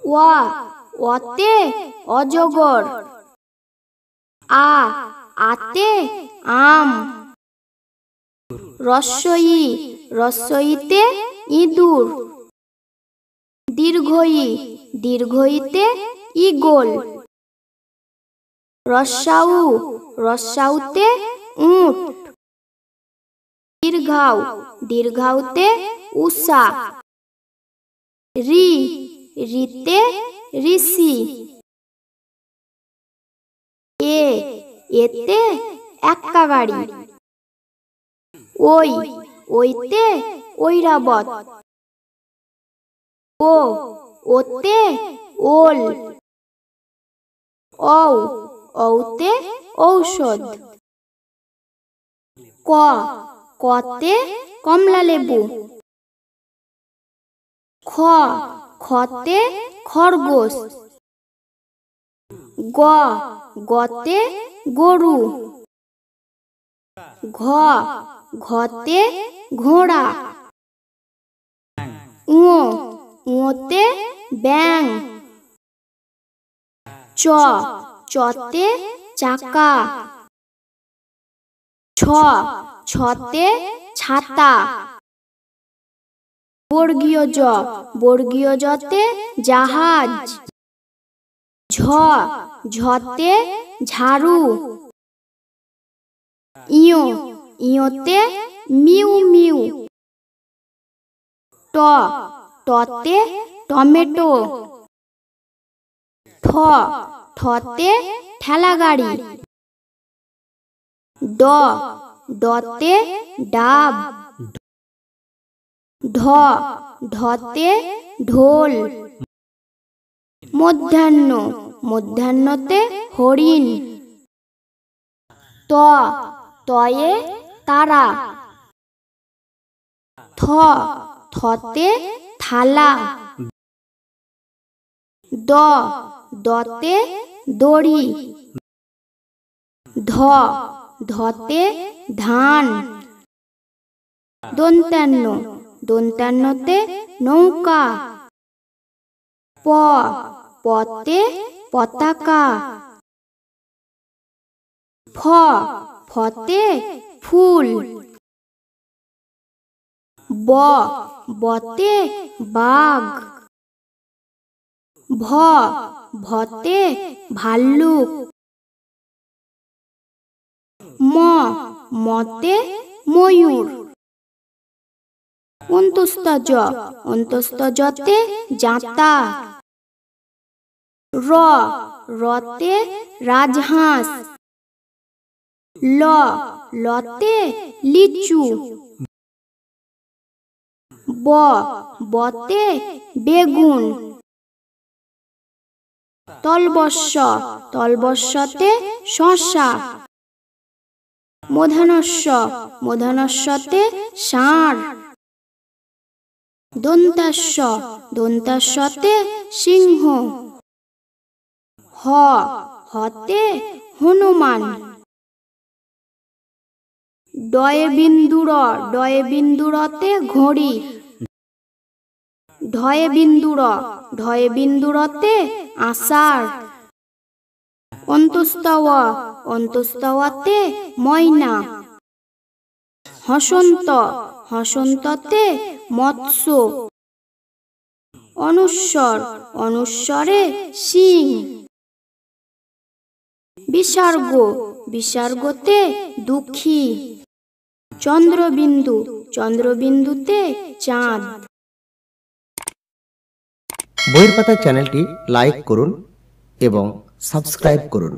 ওয়া ওয়াতে অজগর। আতে আম। রস্বই রস্বইতে ইঁদুর। দীর্ঘই দীর্ঘইতে ঈগল। রস্যাউ রস্যাউতে উট। দীর্ঘাউ দীর্ঘাউতে উষা। রিতে ঋষি। এতে এক্কা গাড়ি। ওইতে ঐরাবত। ওতে ওল। ঔতে ঔষধ। কতে কমলালেবু। খতে খরগোশ। গতে গরু। ঘতে ঘোড়া। উঁতে ব্যাঙ। চতে চাকা। ছতে ছাতা। বর্গীয় জতে জাহাজ। ঝতে ঝাড়ু। ইয়োতে মিউ মিউ। টতে টমেটো। ঠতে ঠেলা গাড়ি। ডতে ডাব। ঢতে ঢোল। মধ্যাহ্নতে হরিণ। তয়ে তারা। থতে থালা। দতে দড়ি। ধতে ধান। দন্তান্নতে নৌকা। পতে পতাকা। ফতে ফুল। বতে বাঘ। ভতে ভাল্লুক। মতে ময়ূর। অন্তস্তজতে জাঁতা। রতে রাজহাঁস। লতে লিচু। বতে বেগুন। তলবস্যতে শসা। মূর্ধন্যতে ষাঁড়। দন্তাস্যতে সিংহ। হতে হনুমান। ডয়ে বিন্দুরতে ঘড়ি। ঢয়ে বিন্দুরতে আষাঢ়। অন্তস্তওয়াতে ময়না। হসন্ততে মৎস্য। অনুস্বরে সিং। বিসর্গতে দুঃখী। চন্দ্রবিন্দুতে চাঁদ। বইয়ের পাতা চ্যানেলটি লাইক করুন এবং সাবস্ক্রাইব করুন।